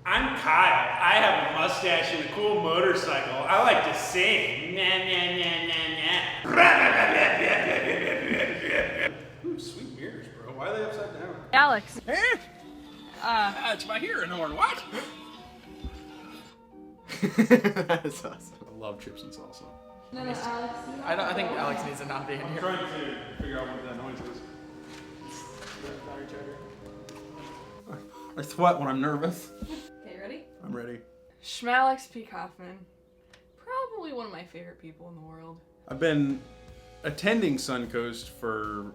I'm Kyle. I have a mustache and a cool motorcycle. I like to sing. Nah, nah, nah, nah, nah. Ooh, sweet mirrors, bro. Why are they upside down? Alex. It's my hearing horn. What? That's awesome. I love chips and salsa. No, Alex. I think Alex needs to not be in I'm here. trying to figure out what that noise is. I sweat when I'm nervous. Okay, ready? I'm ready. Schmalex P. Kaufman. Probably one of my favorite people in the world. I've been attending Suncoast for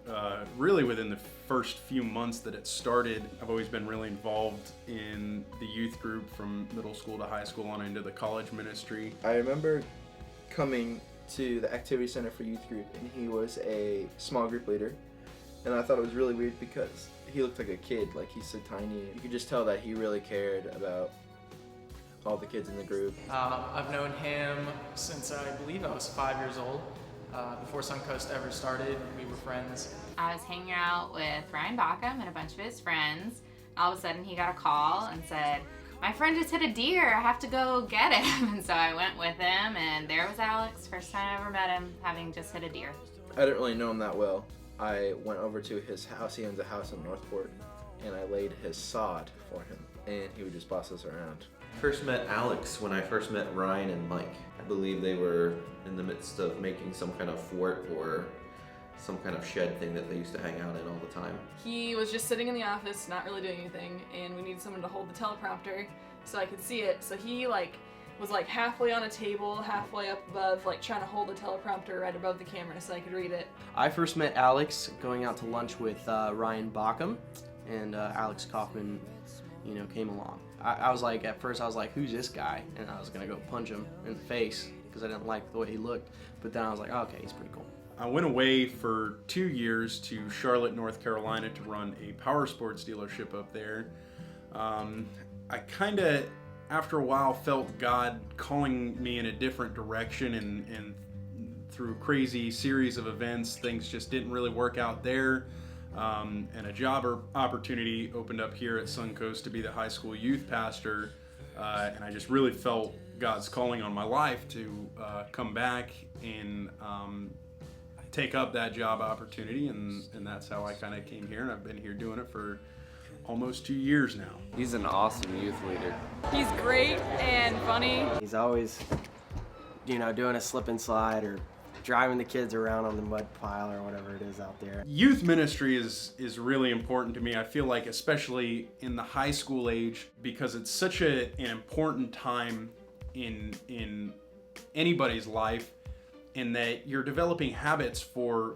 really within the first few months that it started. I've always been really involved in the youth group from middle school to high school on into the college ministry. I remember coming to the activity center for youth group, and he was a small group leader, and I thought it was really weird because he looked like a kid, like he's so tiny. You could just tell that he really cared about all the kids in the group. I've known him since I believe I was 5 years old. Before Suncoast ever started, we were friends. I was hanging out with Ryan Backham and a bunch of his friends. All of a sudden he got a call and said, "My friend just hit a deer, I have to go get him." And so I went with him, and there was Alex, first time I ever met him, having just hit a deer. I didn't really know him that well. I went over to his house. He owns a house in Northport, and I laid his sod for him, and he would just boss us around. First met Alex when I first met Ryan and Mike. I believe they were in the midst of making some kind of fort or some kind of shed thing that they used to hang out in all the time. He was just sitting in the office, not really doing anything, and we needed someone to hold the teleprompter so I could see it. So he was halfway on a table, halfway up above, trying to hold the teleprompter right above the camera so I could read it. I first met Alex going out to lunch with Ryan Backham, and Alex Kaufman, came along. I was at first I was like, who's this guy? And I was gonna go punch him in the face because I didn't like the way he looked. But then I was like, oh, okay, he's pretty cool. I went away for 2 years to Charlotte, North Carolina to run a power sports dealership up there. I kind of, after a while, felt God calling me in a different direction, and through a crazy series of events, things just didn't really work out there. And a job opportunity opened up here at Suncoast to be the high school youth pastor, and I just really felt God's calling on my life to come back and take up that job opportunity, and that's how I kind of came here, and I've been here doing it for almost 2 years now. He's an awesome youth leader. He's great and funny. He's always, doing a slip and slide or driving the kids around on the mud pile or whatever it is out there. Youth ministry is really important to me. I feel like especially in the high school age, because it's such an important time in anybody's life, in that you're developing habits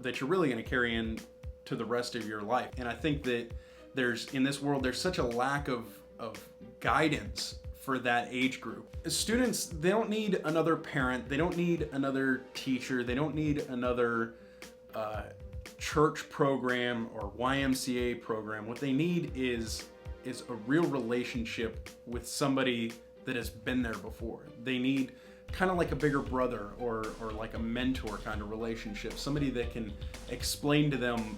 that you're really going to carry in to the rest of your life. And I think that in this world there's such a lack of guidance for that age group. Students, they don't need another parent, they don't need another teacher, they don't need another church program or YMCA program. What they need is a real relationship with somebody that has been there before. They need kind of like a bigger brother or like a mentor kind of relationship, somebody that can explain to them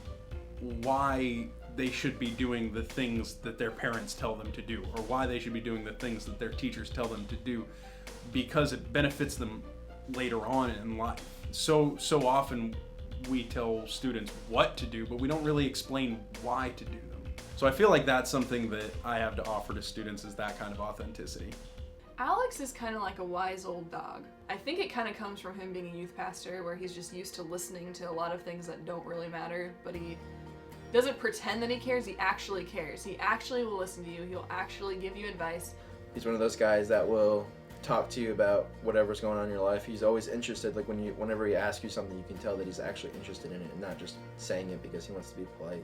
why they should be doing the things that their parents tell them to do, or why they should be doing the things that their teachers tell them to do, because it benefits them later on in life. So often we tell students what to do, but we don't really explain why to do them. So I feel like that's something that I have to offer to students, is that kind of authenticity. Alex is kind of like a wise old dog. I think it kind of comes from him being a youth pastor, where he's just used to listening to a lot of things that don't really matter, but he doesn't pretend that he cares. He actually cares. He actually will listen to you. He'll actually give you advice. He's one of those guys that will talk to you about whatever's going on in your life. He's always interested. Whenever he asks you something, you can tell that he's actually interested in it and not just saying it because he wants to be polite.